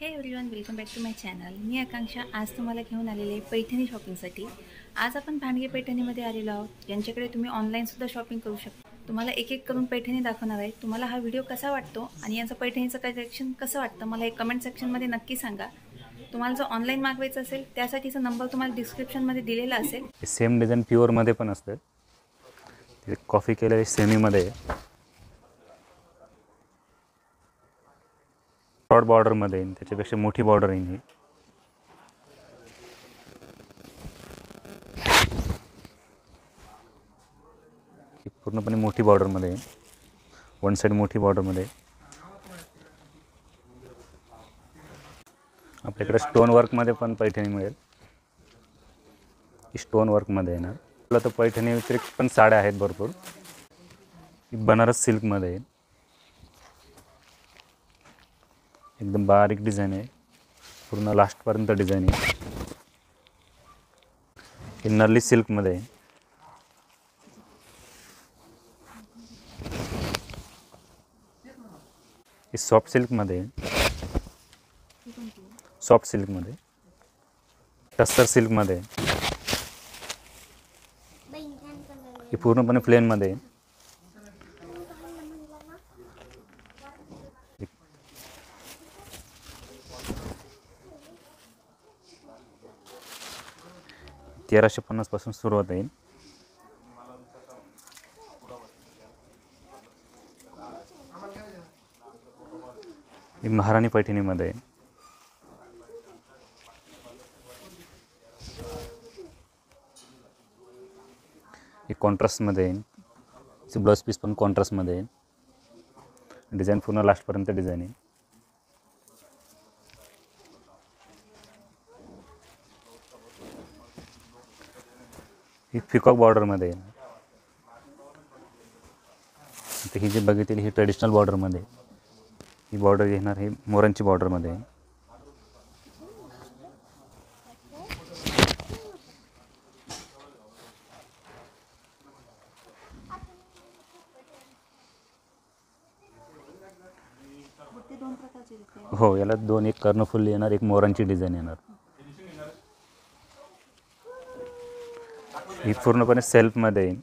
हे everyone, welcome back to my channel. मी आकांक्षा आज तुम्हाला घेऊन आलेले आहे पैठणी शॉपिंगसाठी. आज आपण भांडगे पैठणीमध्ये आलेलो आहोत, यांच्याकडे तुम्ही ऑनलाईनसुद्धा शॉपिंग करू शकता. तुम्हाला एक एक करून पैठणी दाखवणार आहे. तुम्हाला हा व्हिडिओ कसा वाटतो आणि यांचं पैठणीचं कलेक्शन कसं वाटतं मला एक कमेंट सेक्शनमध्ये नक्की सांगा. तुम्हाला जर ऑनलाईन मागवायचं असेल त्यासाठीचा नंबर तुम्हाला डिस्क्रिप्शनमध्ये दिलेला असेल. सेम डिझाईन प्युअरमध्ये पण असते. ते कॉफी केलेले सेमीमध्ये शॉर्ट बॉर्डरमध्ये येईल, त्याच्यापेक्षा मोठी बॉर्डर येईल. ही पूर्णपणे मोठी बॉर्डरमध्ये येईल, वन साईड मोठी बॉर्डरमध्ये. आपल्याकडे स्टोन वर्कमध्ये पण पैठणी मिळेल. ही स्टोन वर्कमध्ये येणार. आपलं तर पैठणी व्यतिरिक्त पण साड्या आहेत भरपूर. ही बनारस सिल्कमध्ये येईल, एकदम बारीक डिझाईन आहे, पूर्ण लास्टपर्यंत डिझाईन आहे. ही नर्ली सिल्कमध्ये आहे. ही सॉफ्ट सिल्कमध्ये आहे, सॉफ्ट सिल्कमध्ये. टस्सर सिल्कमध्ये आहे. ही पूर्णपणे प्लेनमध्ये आहे. 1350 पासून सुरुवात आहे. ही महाराणी पैठणीमध्ये आहे. ही कॉन्ट्रास्टमध्ये आहे. हिचं ब्लाउज पीस पण कॉन्ट्रास्टमध्ये आहे. डिझाईन पूर्ण लास्टपर्यंत डिझाईन आहे. ही पिकॉक बॉर्डरमध्ये आहे. आता ही जी बघितली ही ट्रेडिशनल बॉर्डरमध्ये. ही बॉर्डर येणार ही मोरांची बॉर्डरमध्ये आहे. हो, याला दोन, एक कर्णफुल येणार, एक मोरांची डिझाईन येणार. ही पूर्णपणे सेल्फमध्ये येईल.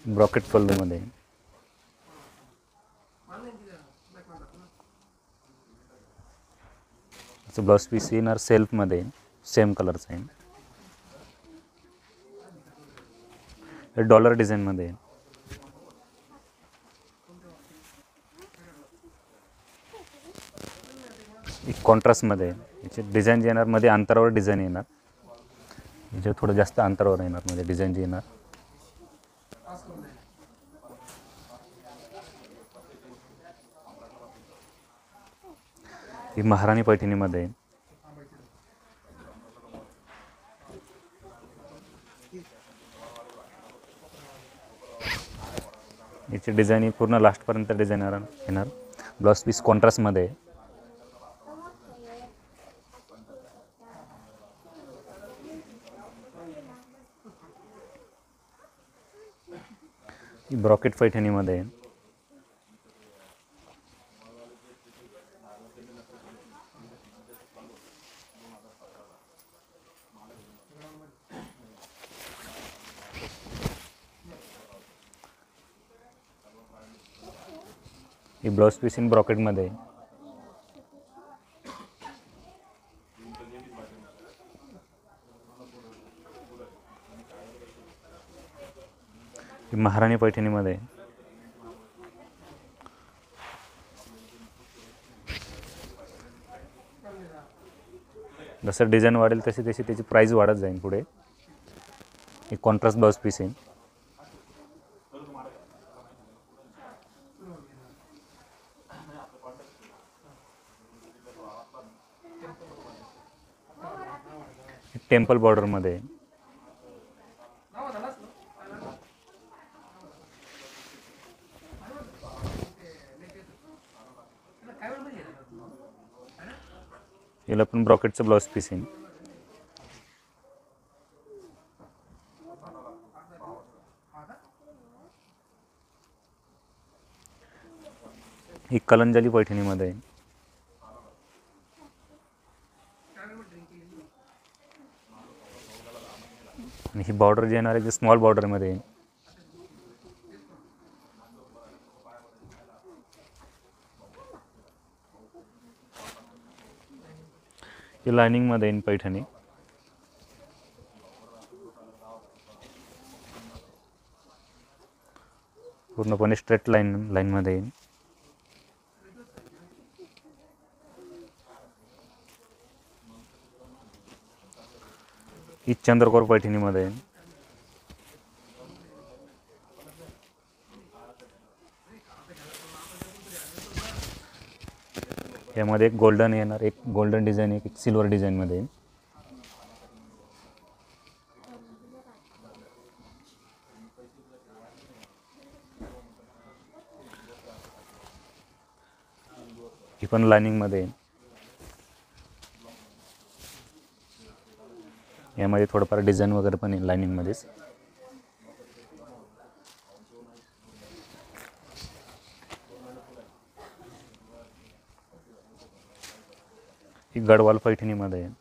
ब्रॉकेट पल्लूमध्ये येईल. याचं ब्लाउज पीस येणार सेल्फमध्ये येईल, सेम कलरचा येईल. हे डॉलर डिझाईनमध्ये येईल. एक कॉन्ट्रास्टमध्ये आहे. याचे डिझाईन जे येणार मध्ये अंतरावर डिझाईन येणार. याचे थोडं जास्त अंतरावर येणार मध्ये डिझाईन जे येणार. ही महाराणी पैठणीमध्ये आहे. याची डिझाईन ही पूर्ण लास्टपर्यंत डिझाईन येणार. ब्लाउज पीस कॉन्ट्रास्टमध्ये आहे. ही ब्रॉकेट पैठणीमध्ये आहे. ही ब्लाउज पीस इन ब्रॉकेटमध्ये आहे. ही महाराणी पैठणीमध्ये आहे. जसं डिझाईन वाढेल तशी तशी त्याची प्राईस वाढत जाईल पुढे. ही कॉन्ट्रास्ट ब्लाउज पीस आहे. टेम्पल बॉर्डरमध्ये आहे. याला पण ब्रॉकेटचं ब्लाउज पीस आहे. ही कलंजली पैठणीमध्ये आहे. आणि ही बॉर्डर जी येणार आहे ती स्मॉल बॉर्डरमध्ये आहे. ही लायनिंगमध्ये येईल पैठणी. पूर्णपणे स्ट्रेट लाईनमध्ये येईल. ही चंद्रकोर पैठणीमध्ये आहे. यामध्ये एक गोल्डन येणार, एक गोल्डन डिझाईन, एक सिल्वर डिझाईनमध्ये येईल. ही पण लायनिंगमध्ये येईल. यामध्ये थोडंफार डिझाईन वगैरे पण येईल लायनिंगमध्येच. ही गडवाल पैठणीमध्ये आहे.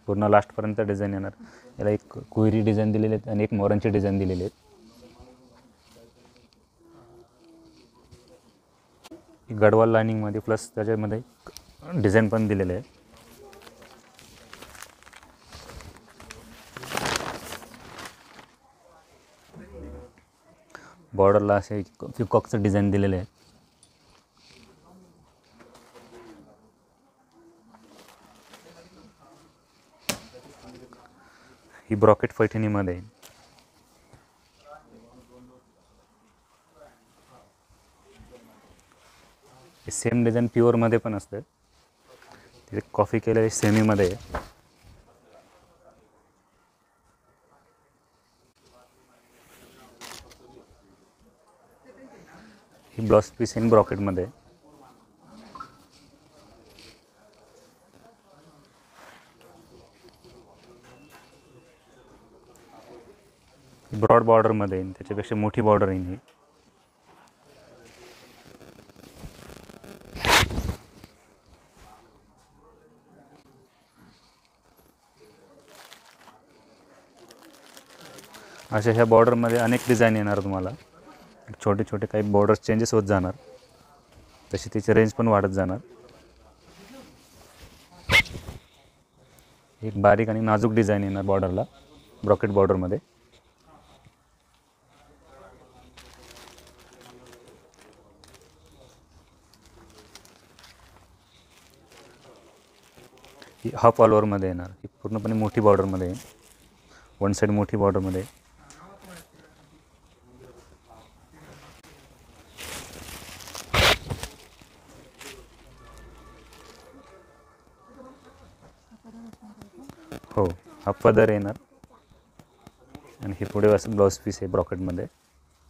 पूर्ण लास्टपर्यंत डिझाईन येणार. याला एक कोयरी डिझाईन दिलेली आहे आणि एक मोरांची डिझाईन दिलेली आहे. गडवाल लायनिंगमध्ये प्लस त्याच्यामध्ये डिझाईन पण दिलेले आहे. बॉर्डरला असे पिकॉकचं डिझाईन दिलेले आहे. ही ब्रॉकेट पैठणीमध्ये आहे. सेम डिझाईन प्युअरमध्ये पण असते. तिथे कॉफी केलेले सेमीमध्ये आहे. ही ब्लाउज पीस इन ब्रॉकेटमध्ये. ब्रॉड बॉर्डरमध्ये येईल, त्याच्यापेक्षा मोठी बॉर्डर येईल ही. अशा ह्या बॉर्डरमध्ये अनेक डिझाईन येणार तुम्हाला. छोटे छोटे काही बॉर्डर्स चेंजेस होत जाणार, तशी त्याची रेंज पण वाढत जाणार. एक बारीक आणि नाजूक डिझाईन येणार बॉर्डरला, ब्रॉकेट बॉर्डरमध्ये. ही हाफ ऑल ओव्हरमध्ये येणार. ही पूर्णपणे मोठी बॉर्डरमध्ये आहे. वन साईड मोठी बॉर्डरमध्ये. हो, हा पदर येणार आणि हे पुढे असं ब्लाउज पीस आहे ब्रॉकेटमध्ये.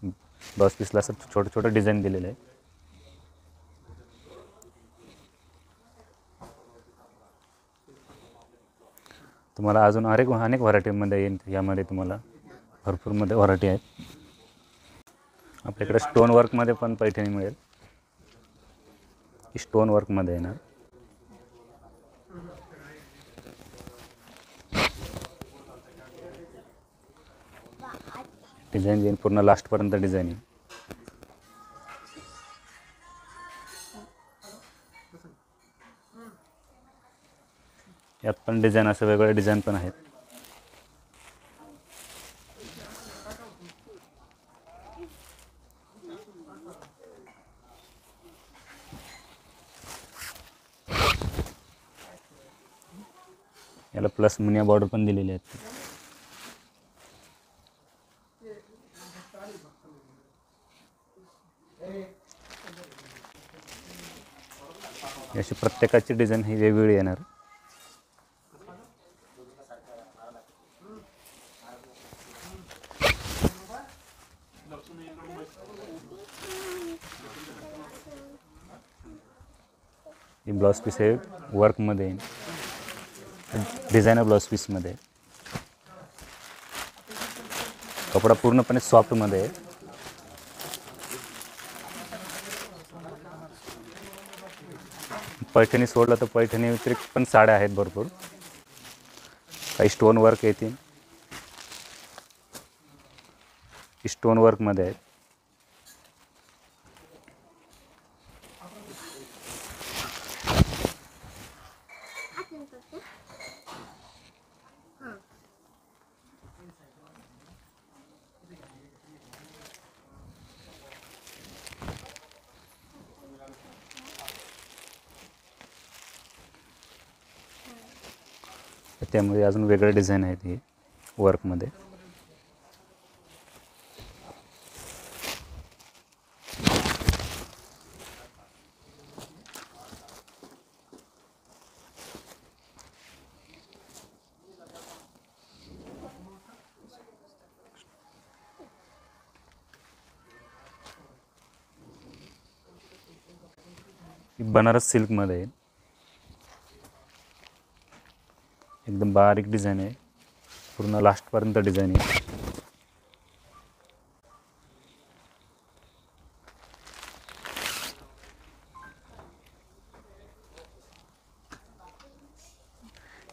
ब्लाउज पीसला असं छोटं छोटं डिझाईन दिलेलं आहे. तुम्हाला अजून अनेक व्हरायटीमध्ये येईल. यामध्ये तुम्हाला भरपूरमध्ये व्हरायटी आहेत. आपल्याकडे स्टोन वर्कमध्ये पण पैठणी मिळेल. ही स्टोन वर्कमध्ये येणार. डिझाईन येईल पूर्ण लास्टपर्यंत डिझाईन येईल. यात पण डिझाईन असं वेगवेगळे डिझाईन पण आहेत. याला प्लस मुनिया बॉर्डर पण दिलेली आहेत. अशी प्रत्येकाची डिझाईन ही वेगवेगळी येणार. ही ब्लाउज पीस आहे वर्कमध्ये येईल. डिझायनर ब्लाऊज पीसमध्ये आहे. कपडा पूर्णपणे सॉफ्टमध्ये आहे. पैठणी सोडलं तर पैठणी व्यतिरिक्त पण साड्या आहेत भरपूर. काही स्टोन वर्क येतील, स्टोन वर्कमध्ये आहेत. त्यामध्ये अजून वेगळे डिझाईन आहेत हे वर्कमध्ये. बनारस सिल्कमध्ये आहे. एकदम बारीक डिझाईन आहे, पूर्ण लास्टपर्यंत डिझाईन आहे.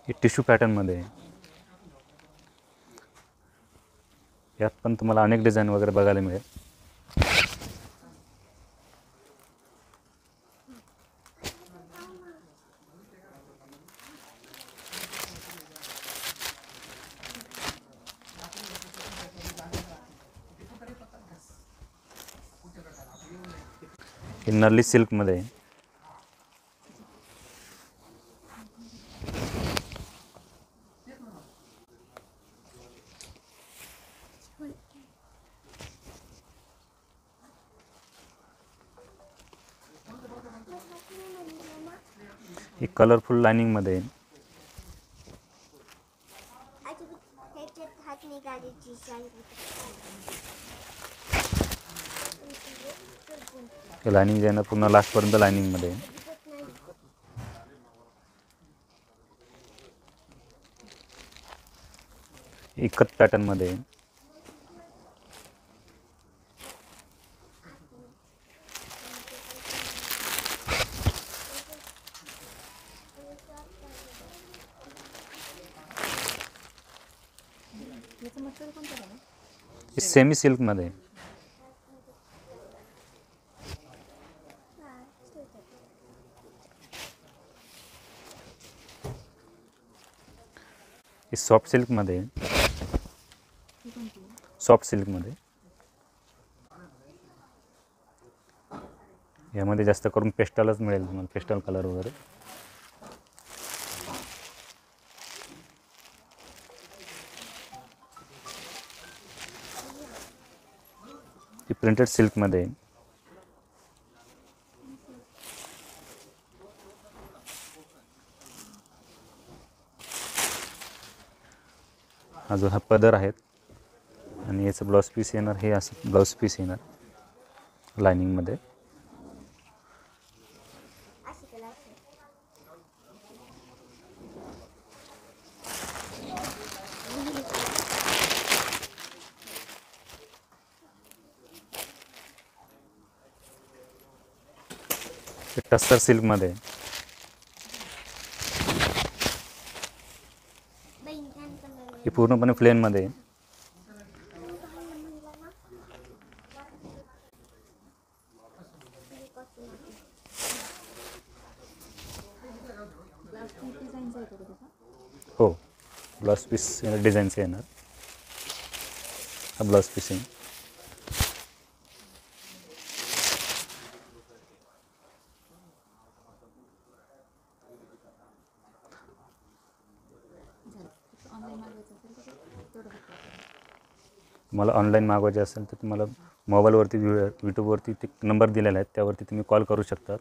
हे टिश्यू पॅटर्नमध्ये आहे. यात पण तुम्हाला अनेक डिझाईन वगैरे बघायला मिळेल. हे नर्ली सिल्कमध्ये आहे. हे कलरफुल लाइनिंगमध्ये आहे. लाइनिंग जे आहे ना पूर्ण लास्टपर्यंत लाइनिंगमध्ये आहे. इकत पॅटर्नमध्ये आहे. हे सेमी सिल्कमध्ये आहे. हे सॉफ्ट सिल्कमध्ये आहे. सॉफ्ट सिल्कमध्ये यामध्ये जास्त करून पेस्टलच मिळेल तुम्हाला, पेस्टल कलर वगैरे. ही प्रिंटेड सिल्कमध्ये आहे. अजून हा पदर आहेत आणि याचं ब्लाऊज पीस येणार, हे असं ब्लाऊज पीस येणार लाइनिंगमध्ये. हे टस्सर सिल्कमध्ये आहे. हे पूर्णपणे प्लेनमध्ये आहे. हो, ब्लाऊज पीस डिझाईनचे येणार. हा ब्लाऊज पीस आहे. तुम्हाला ऑनलाईन मागवायचे असेल तर तुम्हाला मोबाईलवरती यूट्यूबवरती ते नंबर दिलेला आहे, त्यावरती तुम्ही कॉल करू शकता.